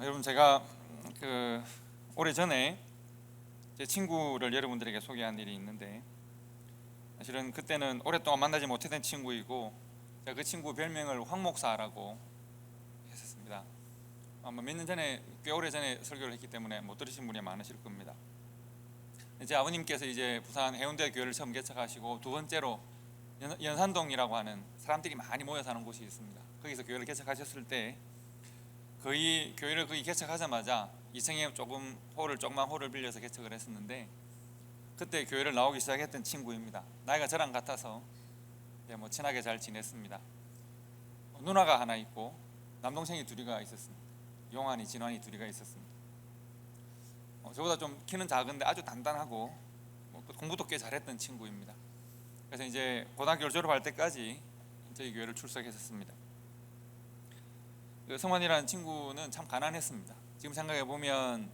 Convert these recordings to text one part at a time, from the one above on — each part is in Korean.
여러분, 제가 오래전에 제 친구를 여러분들에게 소개한 일이 있는데, 사실은 그때는 오랫동안 만나지 못했던 친구이고, 제가 그 친구 별명을 황 목사라고 했었습니다. 아마 몇 년 전에, 꽤 오래전에 설교를 했기 때문에 못 들으신 분이 많으실 겁니다. 제 아버님께서 이제 부산 해운대 교회를 처음 개척하시고, 두 번째로 연산동이라고 하는 사람들이 많이 모여 사는 곳이 있습니다. 거기서 교회를 개척하셨을 때 교회를 개척하자마자 2층에 조그만 홀을 빌려서 개척을 했었는데, 그때 교회를 나오기 시작했던 친구입니다. 나이가 저랑 같아서 친하게 잘 지냈습니다. 누나가 하나 있고 남동생이 둘이가 있었습니다. 용환이, 진환이 둘이가 있었습니다. 저보다 좀 키는 작은데 아주 단단하고 공부도 꽤 잘했던 친구입니다. 그래서 이제 고등학교를 졸업할 때까지 저희 교회를 출석했었습니다. 성환이라는 친구는 참 가난했습니다. 지금 생각해 보면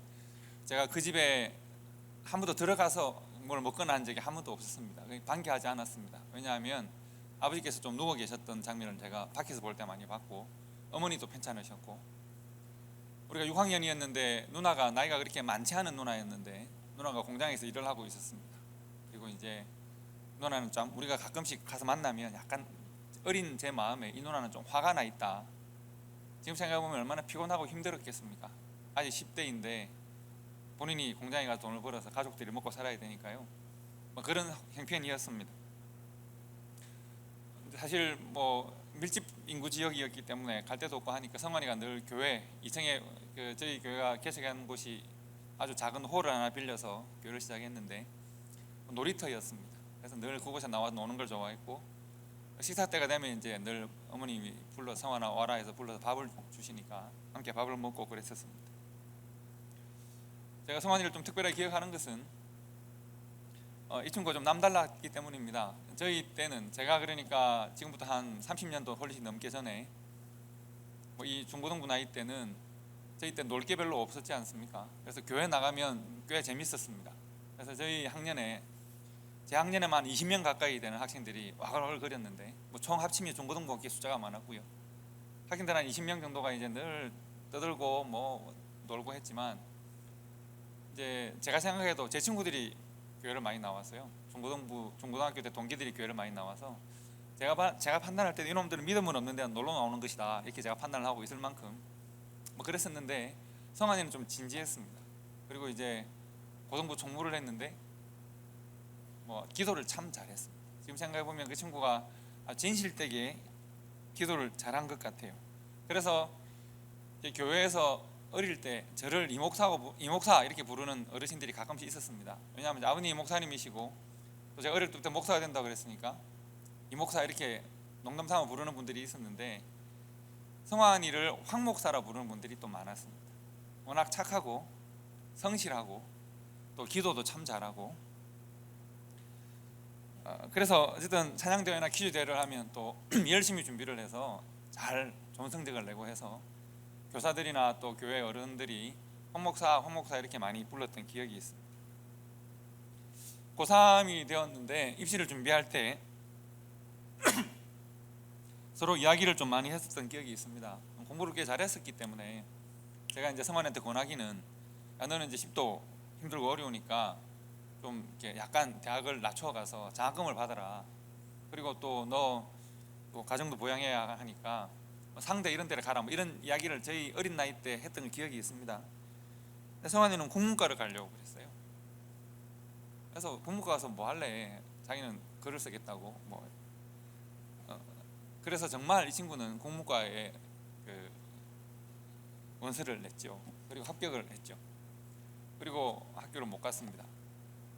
제가 그 집에 한 번도 들어가서 뭘 먹거나 한 적이 한 번도 없었습니다. 반겨하지 않았습니다. 왜냐하면 아버지께서 좀 누워 계셨던 장면을 제가 밖에서 볼 때 많이 봤고, 어머니도 편찮으셨고, 우리가 6학년이었는데 누나가 나이가 그렇게 많지 않은 누나였는데, 누나가 공장에서 일을 하고 있었습니다. 그리고 이제 누나는 좀, 우리가 가끔씩 가서 만나면 약간 어린 제 마음에 이 누나는 좀 화가 나 있다. 지금 생각해보면 얼마나 피곤하고 힘들었겠습니까? 아직 10대인데 본인이 공장에 가서 돈을 벌어서 가족들이 먹고 살아야 되니까요. 그런 형편이었습니다. 사실 밀집 인구 지역이었기 때문에 갈 데도 없고 하니까 성환이가 늘 교회 2층에 저희 교회가 개척한 곳이 아주 작은 홀을 하나 빌려서 교회를 시작했는데 놀이터였습니다. 그래서 늘 그곳에 나와 노는 걸 좋아했고, 식사 때가 되면 이제 늘 어머님이 성환아 와라 해서 불러서 밥을 주시니까 함께 밥을 먹고 그랬었습니다. 제가 성환이를 좀 특별하게 기억하는 것은 이 친구가 좀 남달랐기 때문입니다. 저희 때는, 제가 그러니까 지금부터 한 30년도 훨씬 넘게 전에 이 중고등부 나이 때는 저희 때 놀 게 별로 없었지 않습니까? 그래서 교회 나가면 꽤 재밌었습니다. 그래서 제 학년에만 20명 가까이 되는 학생들이 와글와글 거렸는데, 총 합치면 중고등부 꽤 숫자가 많았고요. 학생들 한 20명 정도가 이제 늘 떠들고 놀고 했지만, 이제 제가 생각해도 제 친구들이 교회를 많이 나왔어요. 중고등학교 때 동기들이 교회를 많이 나와서 제가 판단할 때 이놈들은 믿음은 없는데 놀러 나오는 것이다, 이렇게 제가 판단을 하고 있을 만큼 그랬었는데, 성환이는 좀 진지했습니다. 그리고 이제 고등부 총무를 했는데 기도를 참 잘했습니다. 지금 생각해보면 그 친구가 진실되게 기도를 잘한 것 같아요. 그래서 교회에서 어릴 때 저를 이목사 이렇게 부르는 어르신들이 가끔씩 있었습니다. 왜냐하면 아버님이 목사님이시고, 또 제가 어릴 때부터 목사가 된다고 그랬으니까 이목사 이렇게 농담삼아 부르는 분들이 있었는데, 성환이를 황 목사라 부르는 분들이 또 많았습니다. 워낙 착하고 성실하고 또 기도도 참 잘하고, 그래서 어쨌든 찬양대회나 퀴즈대회를 하면 또 열심히 준비를 해서 잘 좋은 성적을 내고 해서 교사들이나 또 교회 어른들이 황 목사 이렇게 많이 불렀던 기억이 있습니다. 고3이 되었는데 입시를 준비할 때 서로 이야기를 좀 많이 했었던 기억이 있습니다. 공부를 꽤 잘했었기 때문에 제가 이제 성환이한테 권하기는, 너는 이제 10도 힘들고 어려우니까 좀 이렇게 약간 대학을 낮춰가서 장학금을 받아라. 그리고 또 너 가정도 부양해야 하니까 상대 이런 데를 가라, 이런 이야기를 저희 어린 나이 때 했던 기억이 있습니다. 근데 성환이는 국문과를 가려고 그랬어요. 그래서 국문과 가서 뭐 할래? 자기는 글을 쓰겠다고 그래서 정말 이 친구는 국문과에 원서를 냈죠. 그리고 합격을 했죠. 그리고 학교를 못 갔습니다.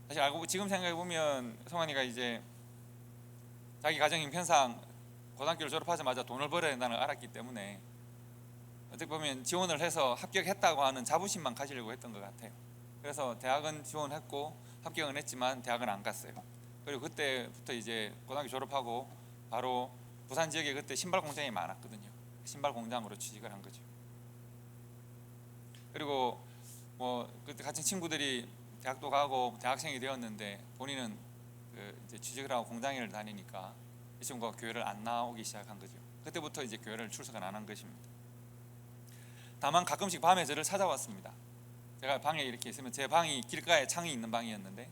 사실 지금 생각해 보면 성환이가 이제 자기 가정 형편상 고등학교를 졸업하자마자 돈을 벌어야 된다는 걸 알았기 때문에 어떻게 보면 지원을 해서 합격했다고 하는 자부심만 가지려고 했던 것 같아요. 그래서 대학은 지원했고 합격은 했지만 대학은 안 갔어요. 그리고 그때부터 이제 고등학교 졸업하고 바로 부산 지역에 그때 신발 공장이 많았거든요. 신발 공장으로 취직을 한 거죠. 그리고 그때 같은 친구들이 대학도 가고 대학생이 되었는데, 본인은 이제 취직을 하고 공장 일을 다니니까 이 친구가 교회를 안 나오기 시작한 거죠. 그때부터 이제 교회를 출석을 안 한 것입니다. 다만 가끔씩 밤에 저를 찾아왔습니다. 제가 방에 이렇게 있으면 제 방이 길가에 창이 있는 방이었는데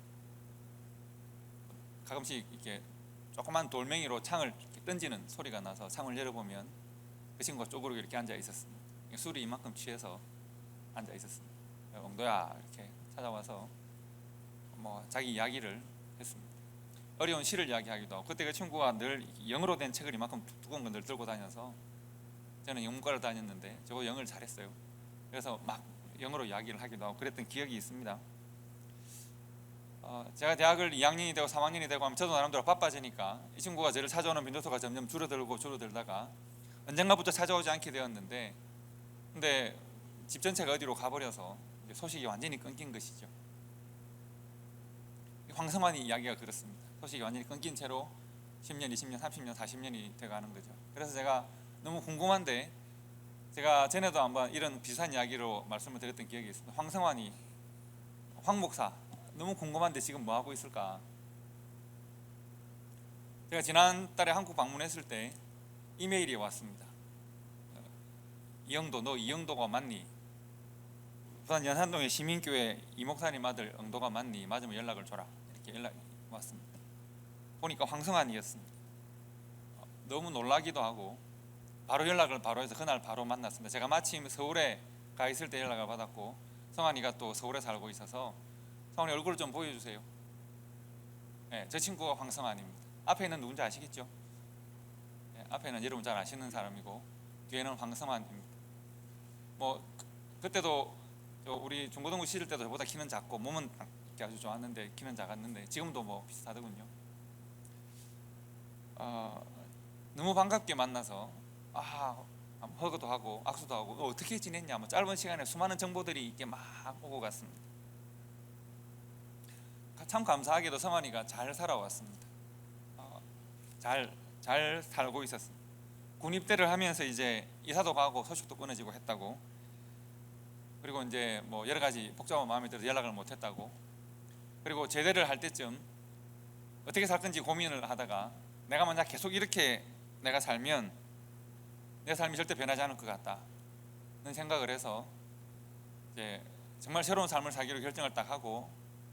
가끔씩 이렇게 조그만 돌멩이로 창을 이렇게 던지는 소리가 나서 창을 열어보면 그 친구가 쪼그리고 이렇게 앉아 있었습니다. 술이 이만큼 취해서 앉아 있었습니다. 엉도야 이렇게 찾아와서 뭐 자기 이야기를 했습니다. 어려운 시를 이야기하기도 하고, 그때 그 친구가 늘 영어로 된 책을 이만큼 두꺼운 걸 늘 들고 다녀서 저는 영문과를 다녔는데 저거 영어를 잘했어요. 그래서 막 영어로 이야기를 하기도 하고 그랬던 기억이 있습니다. 제가 대학을 2학년이 되고 3학년이 되고 하면 저도 나름대로 바빠지니까 이 친구가 저를 찾아오는 빈도수가 점점 줄어들다가 언젠가부터 찾아오지 않게 되었는데, 근데 집 전체가 어디로 가버려서 소식이 완전히 끊긴 것이죠. 황성환이 이야기가 그렇습니다. 소식이 완전히 끊긴 채로 10년, 20년, 30년, 40년이 돼가는 거죠. 그래서 제가 너무 궁금한데, 제가 전에도 한번 이런 비슷한 이야기로 말씀을 드렸던 기억이 있습니다. 황성환이, 황 목사, 너무 궁금한데 지금 뭐 하고 있을까? 제가 지난달에 한국 방문했을 때 이메일이 왔습니다. 이영도, 너 이영도가 맞니? 부산 연산동의 시민교회 이 목사님 아들 영도가 맞니? 맞으면 연락을 줘라. 이렇게 연락이 왔습니다. 보니까 황성환이었습니다. 너무 놀라기도 하고 바로 연락을 바로 해서 그날 바로 만났습니다. 제가 마침 서울에 가 있을 때 연락을 받았고, 성환이가 또 서울에 살고 있어서 성환이 얼굴을 좀 보여주세요. 네, 저 친구가 황성환입니다. 앞에 있는 누군지 아시겠죠? 네, 앞에는 여러분 잘 아시는 사람이고 뒤에는 황성환입니다. 뭐 그때도 우리 중고등부 시절 때도 저보다 키는 작고 몸은 아주 좋았는데 키는 작았는데 지금도 뭐 비슷하더군요. 너무 반갑게 만나서 허그도 하고 악수도 하고 어떻게 지냈냐, 뭐 짧은 시간에 수많은 정보들이 이렇게 막 오고 갔습니다. 참 감사하게도 성환이가 잘 살아왔습니다. 잘 살고 있었습니다. 군입대를 하면서 이제 이사도 가고 소식도 끊어지고 했다고, 그리고 이제 뭐 여러 가지 복잡한 마음이 들어서 연락을 못했다고, 그리고 제대를 할 때쯤 어떻게 살 건지 고민을 하다가 내가 만약 계속 이렇게 내가 살면 내 삶이 절대 변하지 않을 것 같다는 생각을 해서 이제 정말 새로운 삶을 살기로 결정을 딱 하고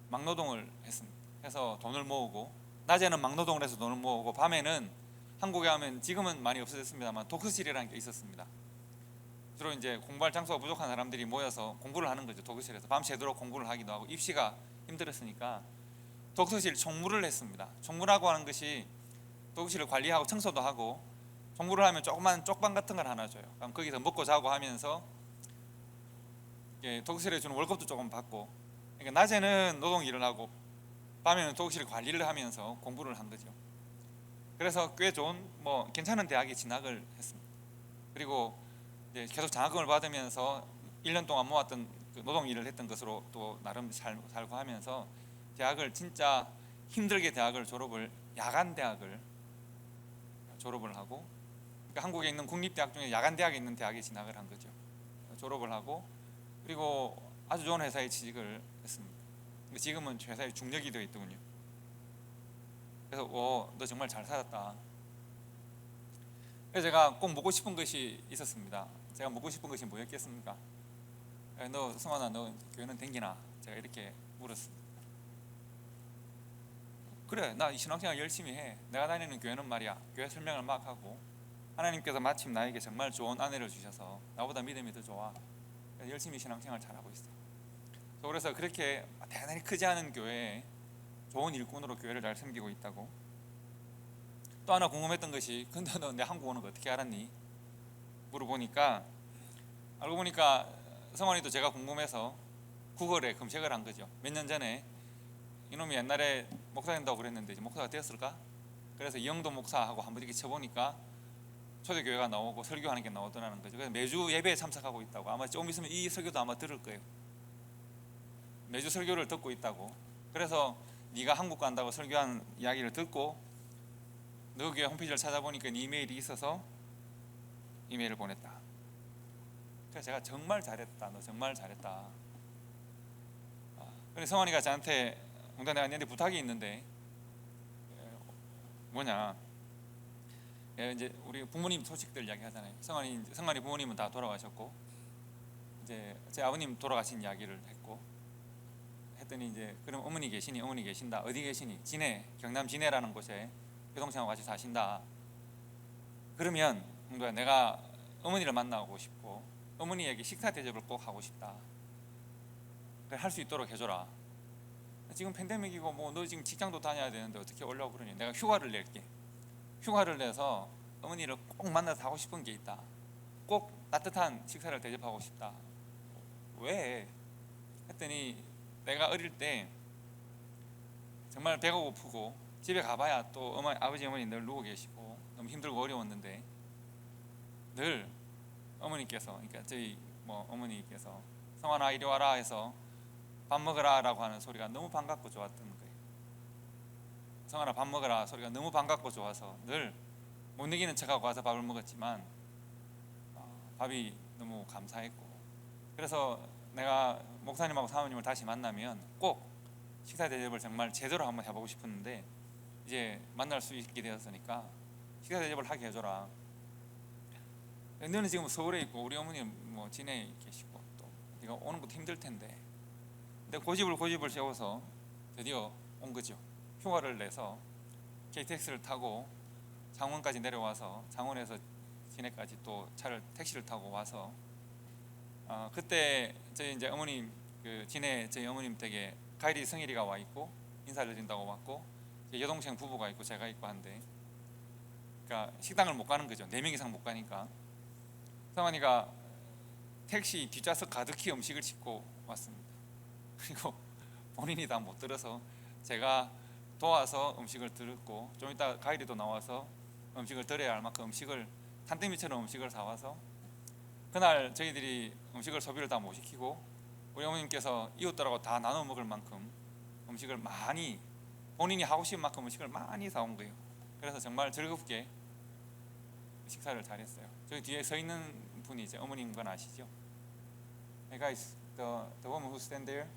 막노동을 했습니다. 해서 돈을 모으고, 낮에는 막노동을 해서 돈을 모으고 밤에는 한국에 하면 지금은 많이 없어졌습니다만 독서실이라는 게 있었습니다. 주로 이제 공부할 장소가 부족한 사람들이 모여서 공부를 하는 거죠. 독서실에서 밤새도록 공부를 하기도 하고, 입시가 힘들었으니까 독서실 총무를 했습니다. 총무라고 하는 것이 독서실을 관리하고 청소도 하고, 총무를 하면 조그만 쪽방 같은 걸 하나 줘요. 그럼 거기서 먹고 자고 하면서 독서실에 주는 월급도 조금 받고, 그러니까 낮에는 노동 일을 하고 밤에는 독서실 관리를 하면서 공부를 한 거죠. 그래서 꽤 좋은 뭐 괜찮은 대학에 진학을 했습니다. 그리고 이제 계속 장학금을 받으면서 1년 동안 모았던 그 노동 일을 했던 것으로 또 나름 살고 하면서 대학을 진짜 힘들게 야간 대학을 졸업을 하고, 그러니까 한국에 있는 국립대학 중에 야간 대학에 있는 대학에 진학을 한 거죠. 졸업을 하고 그리고 아주 좋은 회사에 취직을 했습니다. 근데 지금은 회사에 중력이 되어 있더군요. 그래서 너 정말 잘 살았다. 그래서 제가 꼭 묻고 싶은 것이 있었습니다. 제가 묻고 싶은 것이 뭐였겠습니까? 너 성환아, 너 교회는 댕기나? 제가 이렇게 물었습니다. 그래, 나 신앙생활 열심히 해. 내가 다니는 교회는 말이야, 교회 설명을 막 하고 하나님께서 마침 나에게 정말 좋은 아내를 주셔서 나보다 믿음이 더 좋아. 열심히 신앙생활 잘하고 있어. 그래서 그렇게 대단히 크지 않은 교회에 좋은 일꾼으로 교회를 잘 섬기고 있다고. 또 하나 궁금했던 것이, 근데 너 내 한국 오는 거 어떻게 알았니? 물어보니까 알고 보니까 성환이도 제가 궁금해서 구글에 검색을 한 거죠. 몇 년 전에 이놈이 옛날에 목사 된다고 그랬는데 이제 목사가 되었을까? 그래서 이영도 목사하고 한번 이렇게 쳐보니까 초대교회가 나오고 설교하는 게 나오더라는 거죠. 그래서 매주 예배에 참석하고 있다고. 아마 좀 있으면 이 설교도 아마 들을 거예요. 매주 설교를 듣고 있다고. 그래서 네가 한국 간다고 설교한 이야기를 듣고 너 교회 홈페이지를 찾아보니까 네 이메일이 있어서 이메일을 보냈다. 그래서 제가 정말 잘했다, 너 정말 잘했다. 근데 성환이가 저한테 내가 너한테 부탁이 있는데 뭐냐, 이제 우리 부모님 소식들 이야기하잖아요. 성환이 부모님은 다 돌아가셨고 이제 제 아버님 돌아가신 이야기를 했더니 이제 그럼 어머니 계시니? 어머니 계신다. 어디 계시니? 진해, 경남 진해라는 곳에 여동생하고 같이 사신다. 그러면 내가 어머니를 만나고 싶고 어머니에게 식사 대접을 꼭 하고 싶다. 할 수 있도록 해줘라. 지금 팬데믹이고 뭐 너 지금 직장도 다녀야 되는데 어떻게 오려고 그러니? 내가 휴가를 낼게. 휴가를 내서 어머니를 꼭 만나서 하고 싶은 게 있다. 꼭 따뜻한 식사를 대접하고 싶다. 왜? 했더니 내가 어릴 때 정말 배가 고프고 집에 가봐야 또 아버지 어머니 늘 누워 계시고 너무 힘들고 어려웠는데 늘 어머니께서, 그러니까 저희 어머니께서 성환아 이리 와라 해서 밥 먹으라 라고 하는 소리가 너무 반갑고 좋았던 거예요. 성환아 밥 먹으라 소리가 너무 반갑고 좋아서 늘 못 이기는 척하고 와서 밥을 먹었지만 밥이 너무 감사했고, 그래서 내가 목사님하고 사모님을 다시 만나면 꼭 식사 대접을 정말 제대로 한번 해보고 싶었는데 이제 만날 수 있게 되었으니까 식사 대접을 하게 해줘라. 너는 지금 서울에 있고 우리 어머니는 뭐 진해에 계시고 또 네가 오는 것도 힘들 텐데, 근데 고집을 세워서 드디어 온 거죠. 휴가를 내서 KTX를 타고 창원까지 내려와서 창원에서 진해까지 또 택시를 타고 와서 그때 저희 이제 어머님 진해 저희 어머님 댁에 가일이 성일이가 와 있고 인사를 드린다고 왔고 여동생 부부가 있고 제가 있고 한데, 그러니까 식당을 못 가는 거죠. 4명 이상 못 가니까 성환이가 택시 뒷좌석 가득히 음식을 싣고 왔습니다. 그리고 본인이 다 못 들어서 제가 도와서 음식을 들었고, 좀 이따 가일이도 나와서 음식을 드려야 할 만큼 산더미처럼 음식을 사와서 그날 저희들이 음식을 소비를 다 못 시키고 우리 어머님께서 이웃들하고 다 나눠 먹을 만큼 음식을 많이, 본인이 하고 싶은 만큼 음식을 많이 사온 거예요. 그래서 정말 즐겁게 식사를 잘했어요. 저기 뒤에 서 있는 분이 이제 어머님 건 아시죠? Hey guys, the woman who stand there,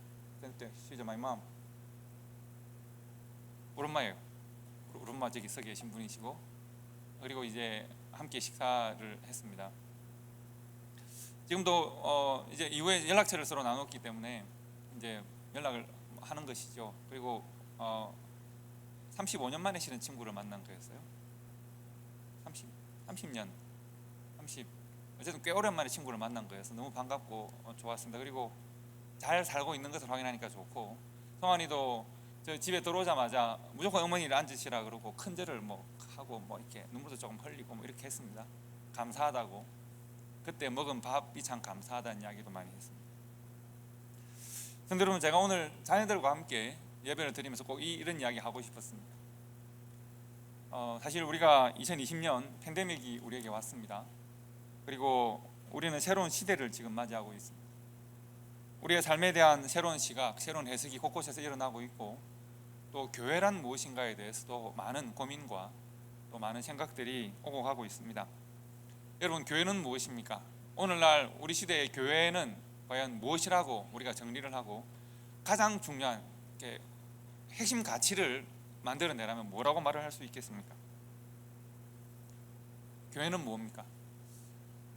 she's my mom. 우리 엄마예요. 우리 엄마 저기 서 계신 분이시고, 그리고 이제 함께 식사를 했습니다. 지금도 이제 이후에 연락처를 서로 나눴기 때문에 이제 연락을 하는 것이죠. 그리고 35년 만에 실은 친구를 만난 거였어요. 30년 어쨌든 꽤 오랜만에 친구를 만난 거여서 너무 반갑고 좋았습니다. 그리고 잘 살고 있는 것을 확인하니까 좋고, 성환이도 저 집에 들어오자마자 무조건 어머니를 앉으시라 그러고 큰절을 하고 이렇게 눈물도 조금 흘리고 이렇게 했습니다. 감사하다고, 그때 먹은 밥이 참 감사하다는 이야기도 많이 했습니다. 그런데 여러분, 제가 오늘 자녀들과 함께 예배를 드리면서 꼭 이런 이야기 하고 싶었습니다. 사실 우리가 2020년 팬데믹이 우리에게 왔습니다. 그리고 우리는 새로운 시대를 지금 맞이하고 있습니다. 우리의 삶에 대한 새로운 시각, 새로운 해석이 곳곳에서 일어나고 있고, 또 교회란 무엇인가에 대해서도 많은 고민과 또 많은 생각들이 오고 가고 있습니다. 여러분, 교회는 무엇입니까? 오늘날 우리 시대의 교회는 과연 무엇이라고 우리가 정리를 하고 가장 중요한 핵심 가치를 만들어내라면 뭐라고 말을 할 수 있겠습니까? 교회는 뭡니까?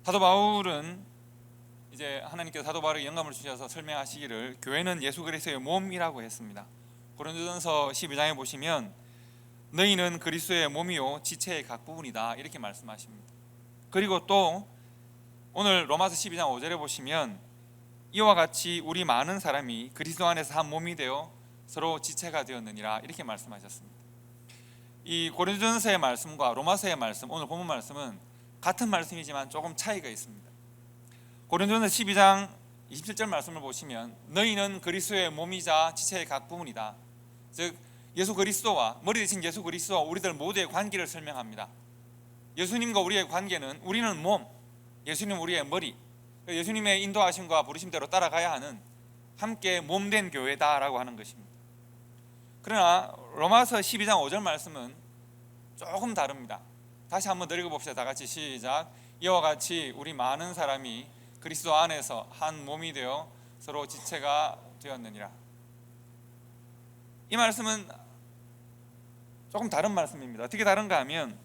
사도 바울은 이제 하나님께서 사도 바울에게 영감을 주셔서 설명하시기를 교회는 예수 그리스도의 몸이라고 했습니다. 고린도전서 12장에 보시면 너희는 그리스도의 몸이요 지체의 각 부분이다 이렇게 말씀하십니다. 그리고 또 오늘 로마서 12장 5절에 보시면 이와 같이 우리 많은 사람이 그리스도 안에서 한 몸이 되어 서로 지체가 되었느니라 이렇게 말씀하셨습니다. 이 고린도전서의 말씀과 로마서의 말씀, 오늘 본문 말씀은 같은 말씀이지만 조금 차이가 있습니다. 고린도전서 12장 27절 말씀을 보시면 너희는 그리스도의 몸이자 지체의 각 부분이다. 즉 예수 그리스도와, 머리 대신 예수 그리스도와 우리들 모두의 관계를 설명합니다. 예수님과 우리의 관계는 우리는 몸, 예수님 우리의 머리, 예수님의 인도하심과 부르심대로 따라가야 하는 함께 몸된 교회다라고 하는 것입니다. 그러나 로마서 12장 5절 말씀은 조금 다릅니다. 다시 한번 읽어봅시다. 다 같이 시작. 이와 같이 우리 많은 사람이 그리스도 안에서 한 몸이 되어 서로 지체가 되었느니라. 이 말씀은 조금 다른 말씀입니다. 어떻게 다른가 하면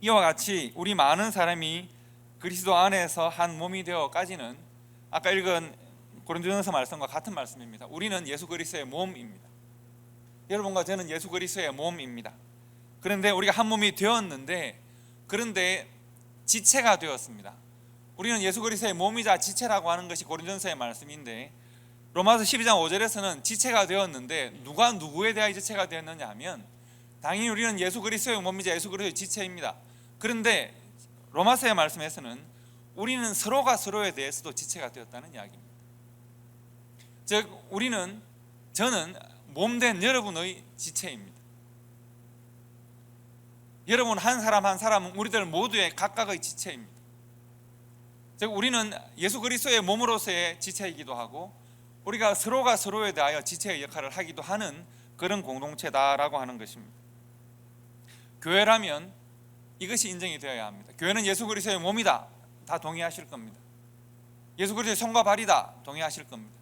이와 같이 우리 많은 사람이 그리스도 안에서 한 몸이 되어까지는 아까 읽은 고린도전서 말씀과 같은 말씀입니다. 우리는 예수 그리스도의 몸입니다. 여러분과 저는 예수 그리스도의 몸입니다. 그런데 우리가 한 몸이 되었는데, 그런데 지체가 되었습니다. 우리는 예수 그리스도의 몸이자 지체라고 하는 것이 고린도전서의 말씀인데, 로마서 12장 5절에서는 지체가 되었는데 누가 누구에 대하여 지체가 되었느냐 하면 당연히 우리는 예수 그리스도의 몸이자 예수 그리스도의 지체입니다. 그런데 로마서의 말씀에서는 우리는 서로가 서로에 대해서도 지체가 되었다는 이야기입니다. 즉 저는 몸된 여러분의 지체입니다. 여러분 한 사람 한 사람은 우리들 모두의 각각의 지체입니다. 즉 우리는 예수 그리스도의 몸으로서의 지체이기도 하고 우리가 서로가 서로에 대하여 지체의 역할을 하기도 하는 그런 공동체다라고 하는 것입니다. 교회라면 이것이 인정이 되어야 합니다. 교회는 예수 그리스도의 몸이다, 다 동의하실 겁니다. 예수 그리스도의 손과 발이다, 동의하실 겁니다.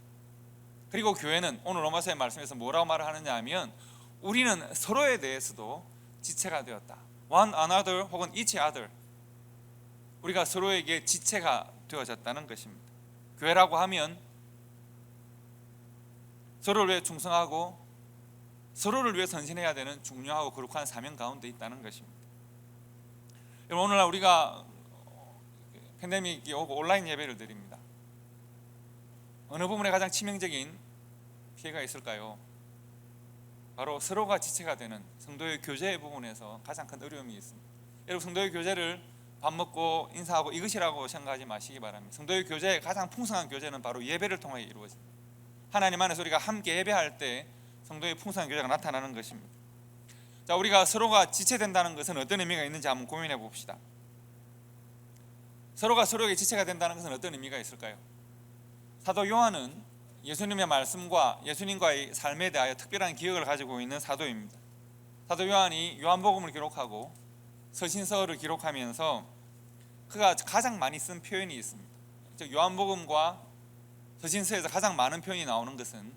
그리고 교회는 오늘 로마서의 말씀에서 뭐라고 말을 하느냐 하면 우리는 서로에 대해서도 지체가 되었다. One another 혹은 each other, 우리가 서로에게 지체가 되어졌다는 것입니다. 교회라고 하면 서로를 위해 충성하고 서로를 위해 헌신해야 되는 중요하고 거룩한 사명 가운데 있다는 것입니다. 여러분, 오늘날 우리가 팬데믹이 오고 온라인 예배를 드립니다. 어느 부분에 가장 치명적인 피해가 있을까요? 바로 서로가 지체가 되는 성도의 교제의 부분에서 가장 큰 어려움이 있습니다. 여러분, 성도의 교제를 밥 먹고 인사하고 이것이라고 생각하지 마시기 바랍니다. 성도의 교제의 가장 풍성한 교제는 바로 예배를 통해 이루어집니다. 하나님 안에서 우리가 함께 예배할 때 성도의 풍성한 교제가 나타나는 것입니다. 자, 우리가 서로가 지체된다는 것은 어떤 의미가 있는지 한번 고민해 봅시다. 서로가 서로에게 지체가 된다는 것은 어떤 의미가 있을까요? 사도 요한은 예수님의 말씀과 예수님과의 삶에 대하여 특별한 기억을 가지고 있는 사도입니다. 사도 요한이 요한복음을 기록하고 서신서를 기록하면서 그가 가장 많이 쓴 표현이 있습니다. 즉 요한복음과 서신서에서 가장 많은 표현이 나오는 것은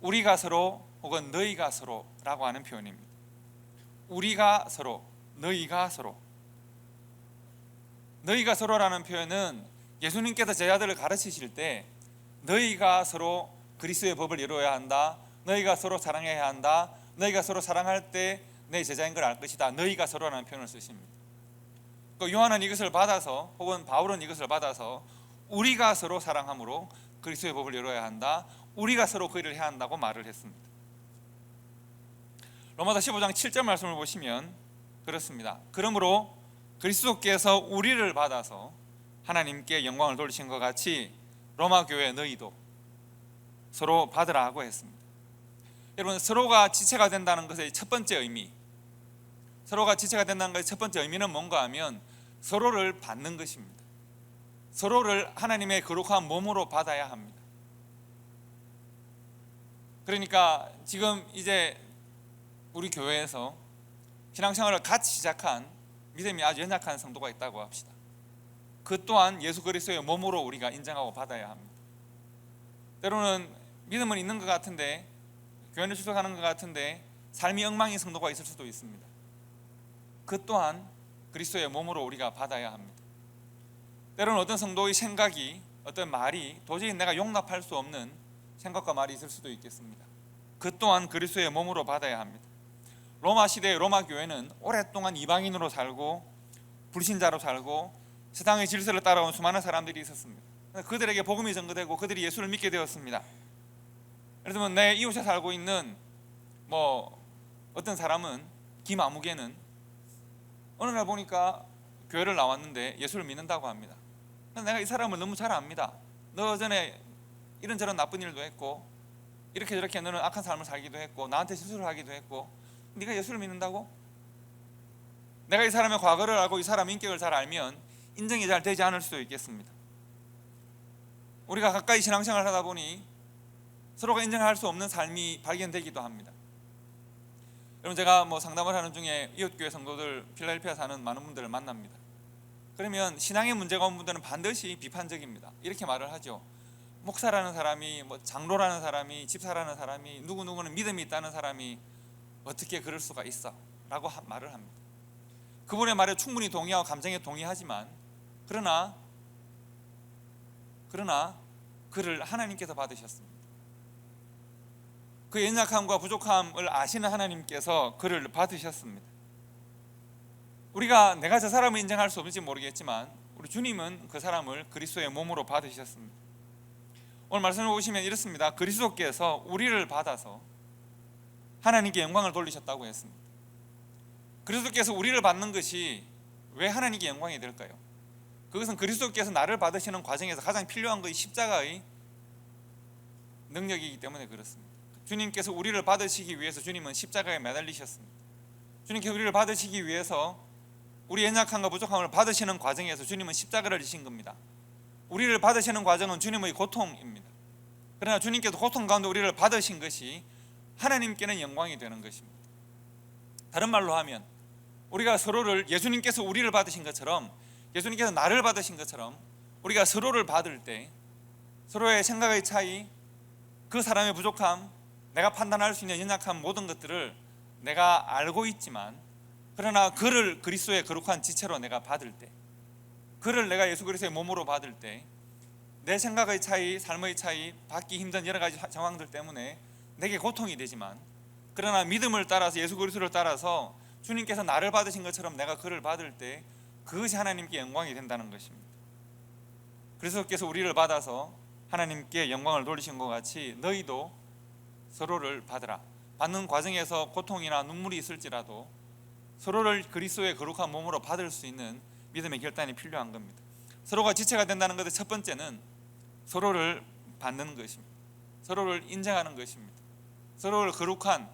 우리가 서로 혹은 너희가 서로라고 하는 표현입니다. 우리가 서로, 너희가 서로. 너희가 서로라는 표현은 예수님께서 제자들을 가르치실 때 너희가 서로 그리스도의 법을 이루어야 한다, 너희가 서로 사랑해야 한다, 너희가 서로 사랑할 때 내 제자인 걸 알 것이다, 너희가 서로라는 표현을 쓰십니다. 요한은 이것을 받아서 혹은 바울은 이것을 받아서 우리가 서로 사랑함으로 그리스도의 법을 이루어야 한다, 우리가 서로 그 일을 해야 한다고 말을 했습니다. 로마서 15장 7절 말씀을 보시면 그렇습니다. 그러므로 그리스도께서 우리를 받아서 하나님께 영광을 돌리신 것 같이 로마 교회 너희도 서로 받으라고 했습니다. 여러분, 서로가 지체가 된다는 것의 첫 번째 의미, 서로가 지체가 된다는 것의 첫 번째 의미는 뭔가 하면 서로를 받는 것입니다. 서로를 하나님의 거룩한 몸으로 받아야 합니다. 그러니까 지금 이제 우리 교회에서 신앙생활을 같이 시작한 믿음이 아주 연약한 성도가 있다고 합시다. 그 또한 예수 그리스도의 몸으로 우리가 인정하고 받아야 합니다. 때로는 믿음은 있는 것 같은데, 교회를 출석하는 것 같은데 삶이 엉망인 성도가 있을 수도 있습니다. 그 또한 그리스도의 몸으로 우리가 받아야 합니다. 때로는 어떤 성도의 생각이, 어떤 말이 도저히 내가 용납할 수 없는 생각과 말이 있을 수도 있겠습니다. 그 또한 그리스도의 몸으로 받아야 합니다. 로마 시대의 로마 교회는 오랫동안 이방인으로 살고 불신자로 살고 세상의 질서를 따라온 수많은 사람들이 있었습니다. 그들에게 복음이 전거되고 그들이 예수를 믿게 되었습니다. 예를 들면 내 이웃에 살고 있는 어떤 사람은, 김아무개는 어느 날 보니까 교회를 나왔는데 예수를 믿는다고 합니다. 내가 이 사람을 너무 잘 압니다. 너 전에 이런저런 나쁜 일도 했고 이렇게 저렇게 너는 악한 삶을 살기도 했고 나한테 실수를 하기도 했고 네가 예수를 믿는다고? 내가 이 사람의 과거를 알고 이 사람의 인격을 잘 알면 인정이 잘 되지 않을 수도 있겠습니다. 우리가 가까이 신앙생활을 하다 보니 서로가 인정할 수 없는 삶이 발견되기도 합니다. 여러분, 제가 상담을 하는 중에 이웃교회 성도들, 필라델피아 사는 많은 분들을 만납니다. 그러면 신앙의 문제가 온 분들은 반드시 비판적입니다. 이렇게 말을 하죠. 목사라는 사람이, 장로라는 사람이, 집사라는 사람이, 누구누구는 믿음이 있다는 사람이 어떻게 그럴 수가 있어? 라고 말을 합니다. 그분의 말에 충분히 동의하고 감정에 동의하지만 그러나 그를 하나님께서 받으셨습니다. 그의 연약함과 부족함을 아시는 하나님께서 그를 받으셨습니다. 우리가 내가 저 사람을 인정할 수 없는지 모르겠지만 우리 주님은 그 사람을 그리스도의 몸으로 받으셨습니다. 오늘 말씀을 보시면 이렇습니다. 그리스도께서 우리를 받아서 하나님께 영광을 돌리셨다고 했습니다. 그리스도께서 우리를 받는 것이 왜 하나님께 영광이 될까요? 그것은 그리스도께서 나를 받으시는 과정에서 가장 필요한 것이 십자가의 능력이기 때문에 그렇습니다. 주님께서 우리를 받으시기 위해서 주님은 십자가에 매달리셨습니다. 주님께서 우리를 받으시기 위해서 우리 연약함과 부족함을 받으시는 과정에서 주님은 십자가를 지신 겁니다. 우리를 받으시는 과정은 주님의 고통입니다. 그러나 주님께서 고통 가운데 우리를 받으신 것이 하나님께는 영광이 되는 것입니다. 다른 말로 하면 우리가 서로를 예수님께서 우리를 받으신 것처럼 예수님께서 나를 받으신 것처럼 우리가 서로를 받을 때 서로의 생각의 차이, 그 사람의 부족함, 내가 판단할 수 있는 연약한 모든 것들을 내가 알고 있지만 그러나 그를 그리스도의 거룩한 지체로 내가 받을 때, 그를 내가 예수 그리스도의 몸으로 받을 때 내 생각의 차이, 삶의 차이, 받기 힘든 여러 가지 상황들 때문에 내게 고통이 되지만 그러나 믿음을 따라서 예수 그리스도를 따라서 주님께서 나를 받으신 것처럼 내가 그를 받을 때 그것이 하나님께 영광이 된다는 것입니다. 그리스도께서 우리를 받아서 하나님께 영광을 돌리신 것 같이 너희도 서로를 받으라. 받는 과정에서 고통이나 눈물이 있을지라도 서로를 그리스도의 거룩한 몸으로 받을 수 있는 믿음의 결단이 필요한 겁니다. 서로가 지체가 된다는 것의 첫 번째는 서로를 받는 것입니다. 서로를 인정하는 것입니다. 서로를 거룩한,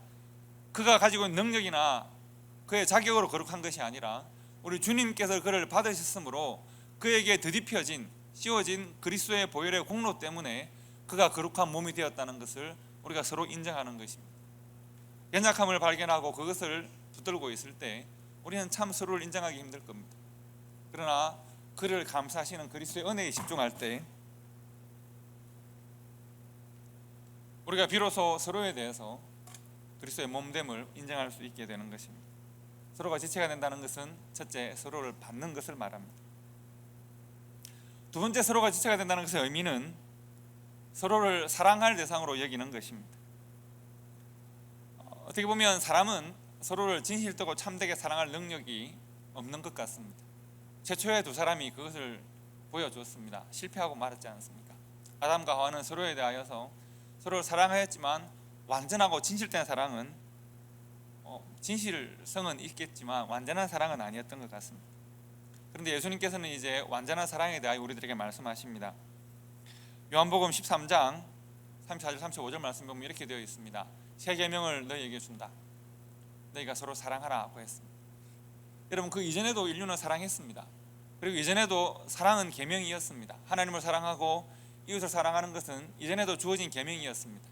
그가 가지고 있는 능력이나 그의 자격으로 거룩한 것이 아니라 우리 주님께서 그를 받으셨으므로 그에게 드디펴진, 씌워진 그리스도의 보혈의 공로 때문에 그가 거룩한 몸이 되었다는 것을 우리가 서로 인정하는 것입니다. 연약함을 발견하고 그것을 붙들고 있을 때 우리는 참 서로를 인정하기 힘들 겁니다. 그러나 그를 감사하시는 그리스도의 은혜에 집중할 때 우리가 비로소 서로에 대해서 그리스도의 몸됨을 인정할 수 있게 되는 것입니다. 서로가 지체가 된다는 것은 첫째, 서로를 받는 것을 말합니다. 두 번째, 서로가 지체가 된다는 것의 의미는 서로를 사랑할 대상으로 여기는 것입니다. 어떻게 보면 사람은 서로를 진실되고 참되게 사랑할 능력이 없는 것 같습니다. 최초의 두 사람이 그것을 보여주었습니다. 실패하고 말았지 않습니까? 아담과 하와는 서로에 대하여서 서로를 사랑하였지만 완전하고 진실된 사랑은 진실성은 있겠지만 완전한 사랑은 아니었던 것 같습니다. 그런데 예수님께서는 이제 완전한 사랑에 대하여 우리들에게 말씀하십니다. 요한복음 13장 34절 35절 말씀 보면 이렇게 되어 있습니다. 새 계명을 너희에게 준다. 너희가 서로 사랑하라고 했습니다. 여러분, 그 이전에도 인류는 사랑했습니다. 그리고 이전에도 사랑은 계명이었습니다. 하나님을 사랑하고 이웃을 사랑하는 것은 이전에도 주어진 계명이었습니다.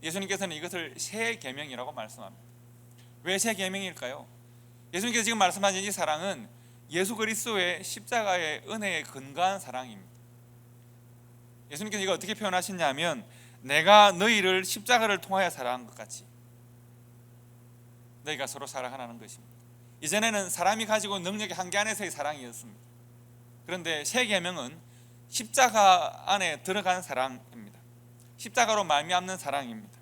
예수님께서는 이것을 새 계명이라고 말씀합니다. 왜 새 계명일까요? 예수님께서 지금 말씀하신 이 사랑은 예수 그리스도의 십자가의 은혜에 근거한 사랑입니다. 예수님께서 이거 어떻게 표현하셨냐면 내가 너희를 십자가를 통하여 사랑한 것 같이 너희가 서로 사랑하라는 것입니다. 이전에는 사람이 가지고 있는 능력의 한계 안에서의 사랑이었습니다. 그런데 새 계명은 십자가 안에 들어간 사랑입니다. 십자가로 말미암는 사랑입니다.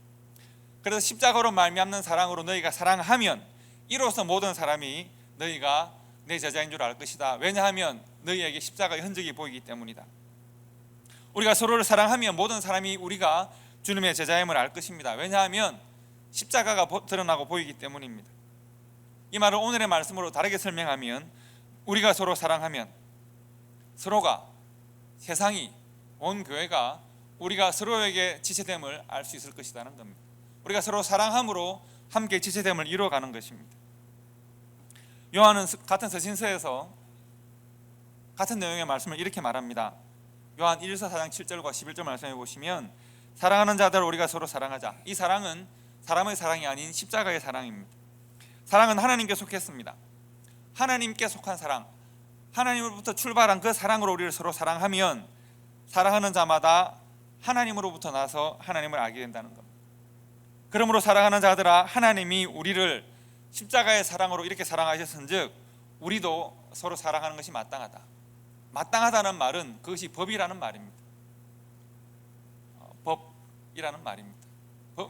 그래서 십자가로 말미암는 사랑으로 너희가 사랑하면 이로써 모든 사람이 너희가 내 제자인 줄 알 것이다. 왜냐하면 너희에게 십자가의 흔적이 보이기 때문이다. 우리가 서로를 사랑하면 모든 사람이 우리가 주님의 제자임을 알 것입니다. 왜냐하면 십자가가 드러나고 보이기 때문입니다. 이 말을 오늘의 말씀으로 다르게 설명하면 우리가 서로 사랑하면 서로가, 세상이, 온 교회가 우리가 서로에게 지체됨을 알 수 있을 것이라는 겁니다. 우리가 서로 사랑함으로 함께 지체됨을 이루어가는 것입니다. 요한은 같은 서신서에서 같은 내용의 말씀을 이렇게 말합니다. 요한 1서 4장 7절과 11절 말씀해 보시면 사랑하는 자들 우리가 서로 사랑하자. 이 사랑은 사람의 사랑이 아닌 십자가의 사랑입니다. 사랑은 하나님께 속했습니다. 하나님께 속한 사랑, 하나님으로부터 출발한 그 사랑으로 우리를 서로 사랑하면 사랑하는 자마다 하나님으로부터 나서 하나님을 알게 된다는 겁니다. 그러므로 사랑하는 자들아, 하나님이 우리를 십자가의 사랑으로 이렇게 사랑하셨은즉 우리도 서로 사랑하는 것이 마땅하다. 마땅하다는 말은 그것이 법이라는 말입니다. 이라는 말입니다.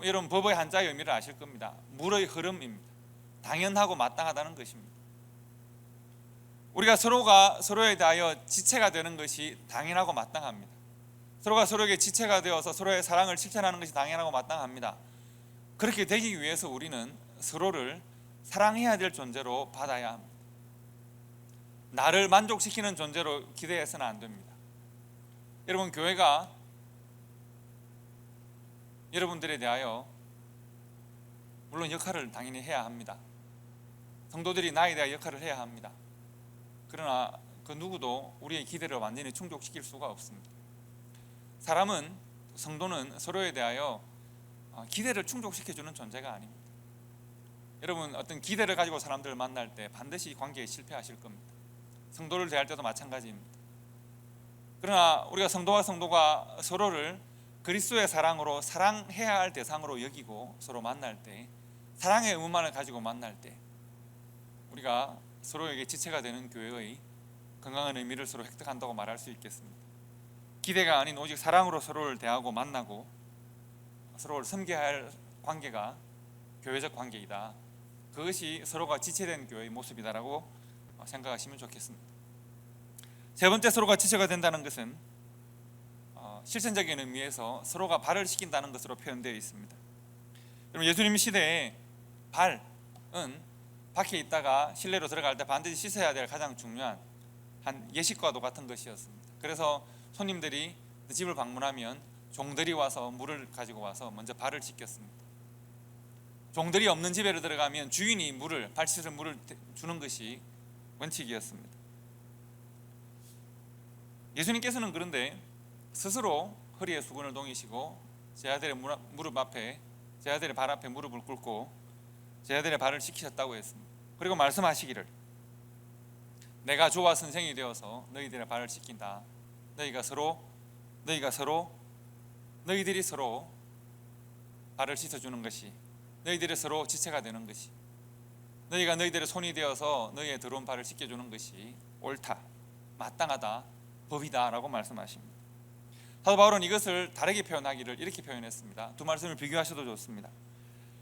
여러분 법의 한자의 의미를 아실 겁니다. 물의 흐름입니다. 당연하고 마땅하다는 것입니다. 우리가 서로가 서로에 대하여 지체가 되는 것이 당연하고 마땅합니다. 서로가 서로에게 지체가 되어서 서로의 사랑을 실천하는 것이 당연하고 마땅합니다. 그렇게 되기 위해서 우리는 서로를 사랑해야 될 존재로 받아야 합니다. 나를 만족시키는 존재로 기대해서는 안 됩니다. 여러분, 교회가 여러분들에 대하여 물론 역할을 당연히 해야 합니다. 성도들이 나에 대한 역할을 해야 합니다. 그러나 그 누구도 우리의 기대를 완전히 충족시킬 수가 없습니다. 사람은, 성도는 서로에 대하여 기대를 충족시켜주는 존재가 아닙니다. 여러분, 어떤 기대를 가지고 사람들을 만날 때 반드시 관계에 실패하실 겁니다. 성도를 대할 때도 마찬가지입니다. 그러나 우리가 성도와 성도가 서로를 그리스도의 사랑으로 사랑해야 할 대상으로 여기고 서로 만날 때, 사랑의 의무만을 가지고 만날 때 우리가 서로에게 지체가 되는 교회의 건강한 의미를 서로 획득한다고 말할 수 있겠습니다. 기대가 아닌 오직 사랑으로 서로를 대하고 만나고 서로를 섬겨야 할 관계가 교회적 관계이다. 그것이 서로가 지체된 교회의 모습이다라고 생각하시면 좋겠습니다. 세 번째, 서로가 지체가 된다는 것은 실천적인 의미에서 서로가 발을 씻긴다는 것으로 표현되어 있습니다. 여러분, 예수님 시대에 발은 밖에 있다가 실내로 들어갈 때 반드시 씻어야 될 가장 중요한 한 예식과도 같은 것이었습니다. 그래서 손님들이 집을 방문하면 종들이 와서 물을 가지고 와서 먼저 발을 씻겼습니다. 종들이 없는 집에 들어가면 주인이 발 씻을 물을 주는 것이 원칙이었습니다. 예수님께서는 그런데 스스로 허리에 수건을 동이시고 제 아들의 제 아들의 발 앞에 무릎을 꿇고 제 아들의 발을 씻기셨다고 했습니다. 그리고 말씀하시기를, 내가 주와 선생이 되어서 너희들의 발을 씻긴다. 너희들이 서로 발을 씻어주는 것이, 너희들이 서로 지체가 되는 것이, 너희가 너희들의 손이 되어서 너희의 더러운 발을 씻겨주는 것이 옳다, 마땅하다, 법이다 라고 말씀하십니다. 사도 바울은 이것을 다르게 표현하기를 이렇게 표현했습니다. 두 말씀을 비교하셔도 좋습니다.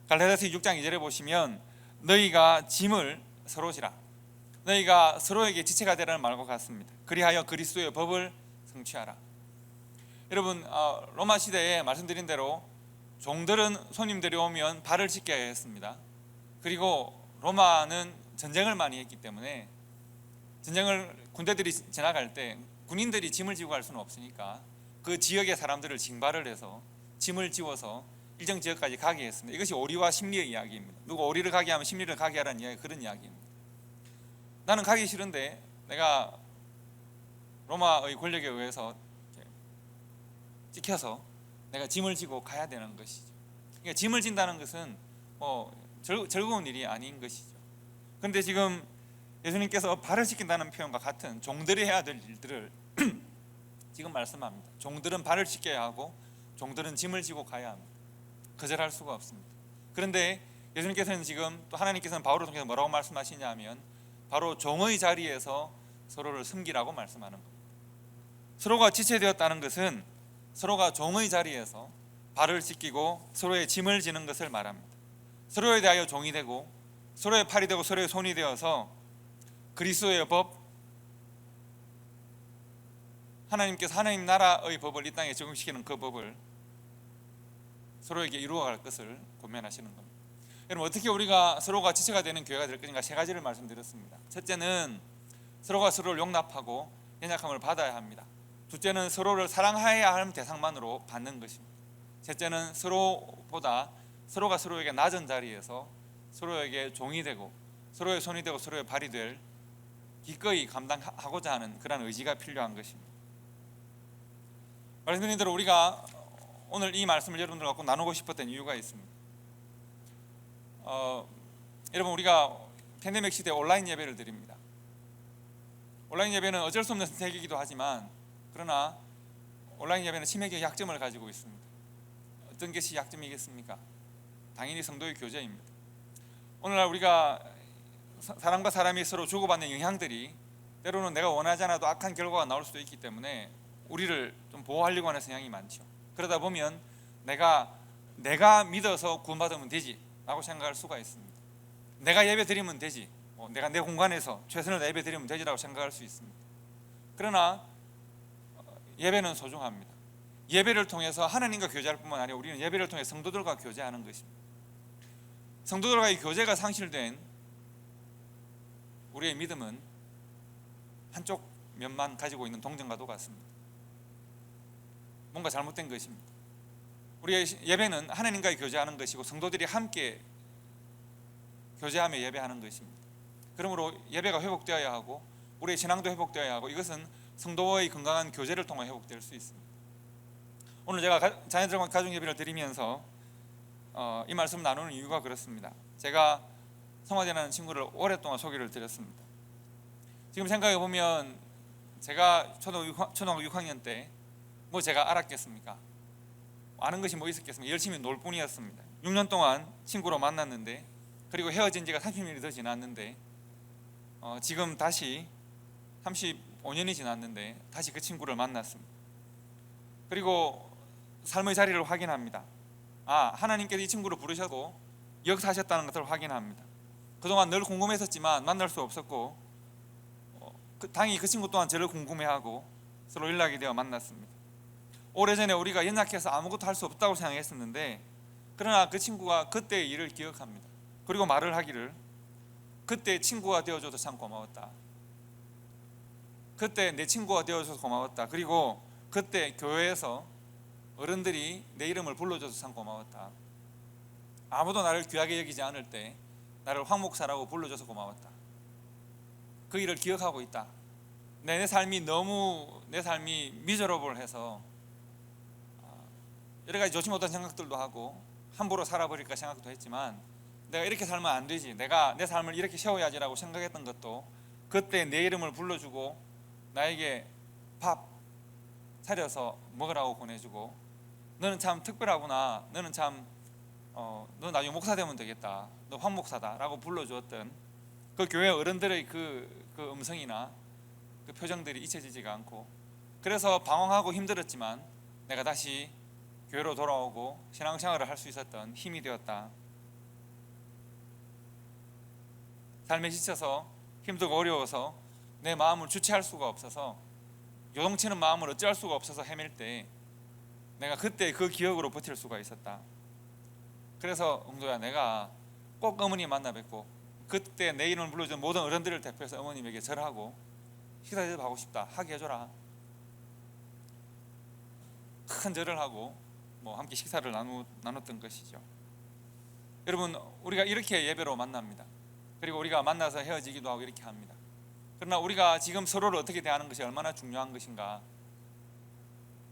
갈라디아서 6장 2절에 보시면 너희가 짐을 서로 지라, 너희가 서로에게 지체가 되라는 말과 같습니다. 그리하여 그리스도의 법을 성취하라. 여러분, 로마 시대에 말씀드린 대로 종들은 손님들이 오면 발을 씻겨야 했습니다. 그리고 로마는 전쟁을 많이 했기 때문에 군대들이 지나갈 때 군인들이 짐을 지고 갈 수는 없으니까 그 지역의 사람들을 징발을 해서 짐을 지워서 일정 지역까지 가게 했습니다. 이것이 오리와 심리의 이야기입니다. 누가 오리를 가게 하면 심리를 가게 하라는 이야기, 그런 이야기입니다. 나는 가기 싫은데 내가 로마의 권력에 의해서 찍혀서 내가 짐을 지고 가야 되는 것이죠. 그러니까 짐을 진다는 것은 즐거운 일이 아닌 것이죠. 그런데 지금 예수님께서 발을 씻긴다는 표현과 같은 종들이 해야 될 일들을 지금 말씀합니다. 종들은 발을 씻겨야 하고 종들은 짐을 지고 가야 합니다. 거절할 수가 없습니다. 그런데 예수님께서는 지금 또 하나님께서는 바울을 통해서 뭐라고 말씀하시냐 하면 바로 종의 자리에서 서로를 섬기라고 말씀하는 겁니다. 서로가 지체되었다는 것은 서로가 종의 자리에서 발을 씻기고 서로의 짐을 지는 것을 말합니다. 서로에 대하여 종이 되고 서로의 팔이 되고 서로의 손이 되어서 그리스도의 법, 하나님께서 하나님 나라의 법을 이 땅에 적용시키는 그 법을 서로에게 이루어갈 것을 고면하시는 겁니다. 여러분, 어떻게 우리가 서로가 지체가 되는 교회가 될 것인가 세 가지를 말씀드렸습니다. 첫째는 서로가 서로를 용납하고 연약함을 받아야 합니다. 둘째는 서로를 사랑해야 하는 대상만으로 받는 것입니다. 셋째는 서로가 서로에게 낮은 자리에서 서로에게 종이 되고 서로의 손이 되고 서로의 발이 될 기꺼이 감당하고자 하는 그런 의지가 필요한 것입니다. 말씀드린 대로 우리가 오늘 이 말씀을 여러분들과 갖고 나누고 싶었던 이유가 있습니다. 여러분, 우리가 팬데믹 시대에 온라인 예배를 드립니다. 온라인 예배는 어쩔 수 없는 선택이기도 하지만 그러나 온라인 예배는 심하게 약점을 가지고 있습니다. 어떤 것이 약점이겠습니까? 당연히 성도의 교제입니다. 오늘날 우리가 사람과 사람이 서로 주고받는 영향들이 때로는 내가 원하지 않아도 악한 결과가 나올 수도 있기 때문에 우리를 좀 보호하려고 하는 성향이 많죠. 그러다 보면 내가 믿어서 구원받으면 되지라고 생각할 수가 있습니다. 내가 예배 드리면 되지, 내가 내 공간에서 최선을 다해 예배 드리면 되지라고 생각할 수 있습니다. 그러나 예배는 소중합니다. 예배를 통해서 하나님과 교제할 뿐만 아니라 우리는 예배를 통해 성도들과 교제하는 것입니다. 성도들과의 교제가 상실된 우리의 믿음은 한쪽 면만 가지고 있는 동전과도 같습니다. 뭔가 잘못된 것입니다. 우리의 예배는 하나님과의 교제하는 것이고 성도들이 함께 교제하며 예배하는 것입니다. 그러므로 예배가 회복되어야 하고 우리의 신앙도 회복되어야 하고 이것은 성도와의 건강한 교제를 통해 회복될 수 있습니다. 오늘 제가 자녀들과 가족 예배를 드리면서 이 말씀을 나누는 이유가 그렇습니다. 제가 성화대라는 친구를 오랫동안 소개를 드렸습니다. 지금 생각해 보면 제가 초등학교 6학년 때 뭐 제가 알았겠습니까? 아는 것이 뭐 있었겠습니까? 열심히 놀 뿐이었습니다. 6년 동안 친구로 만났는데, 그리고 헤어진 지가 30년이 더 지났는데, 지금 다시 35년이 지났는데 다시 그 친구를 만났습니다. 그리고 삶의 자리를 확인합니다. 하나님께서 이 친구를 부르셔도 역사하셨다는 것을 확인합니다. 그동안 늘 궁금했었지만 만날 수 없었고, 당연히 그 친구 또한 저를 궁금해하고 서로 연락이 되어 만났습니다. 오래전에 우리가 연약해서 아무것도 할 수 없다고 생각했었는데, 그러나 그 친구가 그때의 일을 기억합니다. 그리고 말을 하기를, 그때 친구가 되어줘서 참 고마웠다. 그때 내 친구가 되어줘서 고마웠다. 그리고 그때 교회에서 어른들이 내 이름을 불러줘서 참 고마웠다. 아무도 나를 귀하게 여기지 않을 때 나를 황 목사라고 불러줘서 고마웠다. 그 일을 기억하고 있다. 내 삶이 미저러블해서 여러 가지 좋지 못한 생각들도 하고 함부로 살아버릴까 생각도 했지만, 내가 이렇게 살면 안 되지, 내가 내 삶을 이렇게 세워야지라고 생각했던 것도 그때 내 이름을 불러주고 나에게 밥 차려서 먹으라고 보내주고, 너는 참 특별하구나, 너는 참 너 나중에 목사 되면 되겠다, 너 황 목사다 라고 불러주었던 그 교회 어른들의 그 음성이나 그 표정들이 잊혀지지가 않고, 그래서 방황하고 힘들었지만 내가 다시 교회로 돌아오고 신앙생활을 할 수 있었던 힘이 되었다. 삶에 지쳐서 힘들고 어려워서 내 마음을 주체할 수가 없어서, 요동치는 마음을 어찌할 수가 없어서 헤맬 때 내가 그때 그 기억으로 버틸 수가 있었다. 그래서 응도야, 내가 꼭 어머니 만나 뵙고 그때 내 이름을 불러준 모든 어른들을 대표해서 어머님에게 절하고 식사 대접하고 싶다, 하게 해줘라. 큰 절을 하고 함께 식사를 나눴던 것이죠. 여러분, 우리가 이렇게 예배로 만납니다. 그리고 우리가 만나서 헤어지기도 하고 이렇게 합니다. 그러나 우리가 지금 서로를 어떻게 대하는 것이 얼마나 중요한 것인가.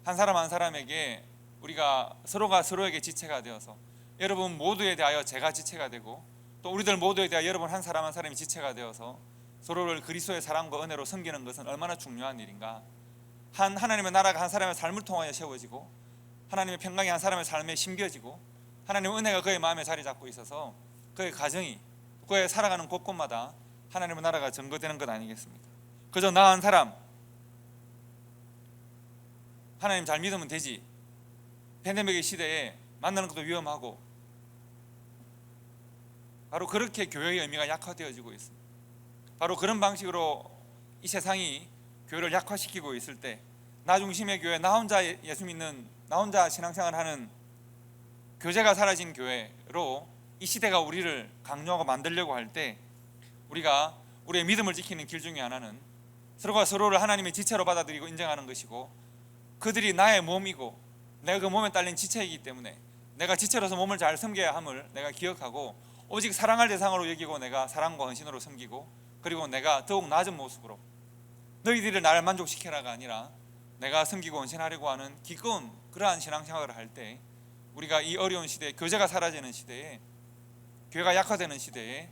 한 사람 한 사람에게 우리가 서로가 서로에게 지체가 되어서, 여러분 모두에 대하여 제가 지체가 되고, 또 우리들 모두에 대하여 여러분 한 사람 한 사람이 지체가 되어서 서로를 그리스도의 사랑과 은혜로 섬기는 것은 얼마나 중요한 일인가. 하나님의 나라가 한 사람의 삶을 통하여 세워지고, 하나님의 평강이 한 사람의 삶에 심겨지고, 하나님의 은혜가 그의 마음에 자리 잡고 있어서 그의 가정이, 그의 살아가는 곳곳마다 하나님의 나라가 증거되는 것 아니겠습니까? 그저 나 한 사람 하나님 잘 믿으면 되지, 팬데믹의 시대에 만나는 것도 위험하고, 바로 그렇게 교회의 의미가 약화되어지고 있습니다. 바로 그런 방식으로 이 세상이 교회를 약화시키고 있을 때, 나 중심의 교회, 나 혼자 예수 믿는, 나 혼자 신앙생활하는 교제가 사라진 교회로 이 시대가 우리를 강요하고 만들려고 할 때, 우리가 우리의 믿음을 지키는 길 중에 하나는 서로가 서로를 하나님의 지체로 받아들이고 인정하는 것이고, 그들이 나의 몸이고 내가 그 몸에 딸린 지체이기 때문에 내가 지체로서 몸을 잘 섬겨야 함을 내가 기억하고, 오직 사랑할 대상으로 여기고 내가 사랑과 헌신으로 섬기고, 그리고 내가 더욱 낮은 모습으로 너희들이 나를 만족시켜라가 아니라 내가 섬기고 헌신하려고 하는 기꺼운 그러한 신앙생활을 할 때, 우리가 이 어려운 시대에, 교제가 사라지는 시대에, 교회가 약화되는 시대에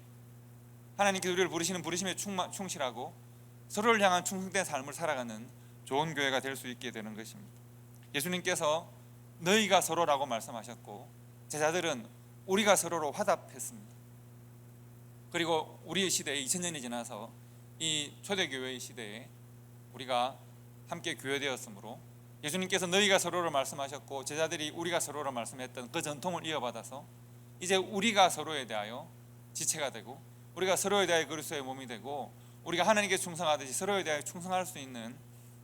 하나님께서 우리를 부르시는 부르심에 충실하고 서로를 향한 충성된 삶을 살아가는 좋은 교회가 될 수 있게 되는 것입니다. 예수님께서 너희가 서로라고 말씀하셨고, 제자들은 우리가 서로로 화답했습니다. 그리고 우리의 시대에 2000년이 지나서 이 초대교회의 시대에 우리가 함께 교회되었으므로 예수님께서 너희가 서로를 말씀하셨고 제자들이 우리가 서로를 말씀했던 그 전통을 이어받아서 이제 우리가 서로에 대하여 지체가 되고 우리가 서로에 대하여 그리스도의 몸이 되고 우리가 하나님께 충성하듯이 서로에 대하여 충성할 수 있는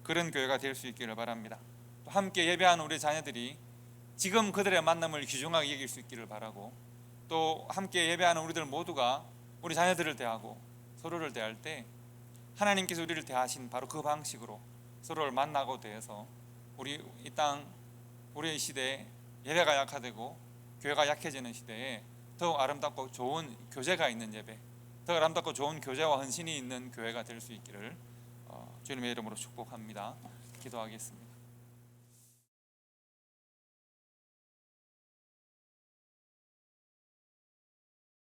그런 교회가 될 수 있기를 바랍니다. 또 함께 예배하는 우리 자녀들이 지금 그들의 만남을 귀중하게 여길 수 있기를 바라고, 또 함께 예배하는 우리들 모두가 우리 자녀들을 대하고 서로를 대할 때 하나님께서 우리를 대하신 바로 그 방식으로 서로를 만나고 대해서 우리 이 땅 우리의 시대에 예배가 약화되고 교회가 약해지는 시대에 더욱 아름답고 좋은 교제가 있는 예배, 더 아름답고 좋은 교제와 헌신이 있는 교회가 될 수 있기를 주님의 이름으로 축복합니다. 기도하겠습니다.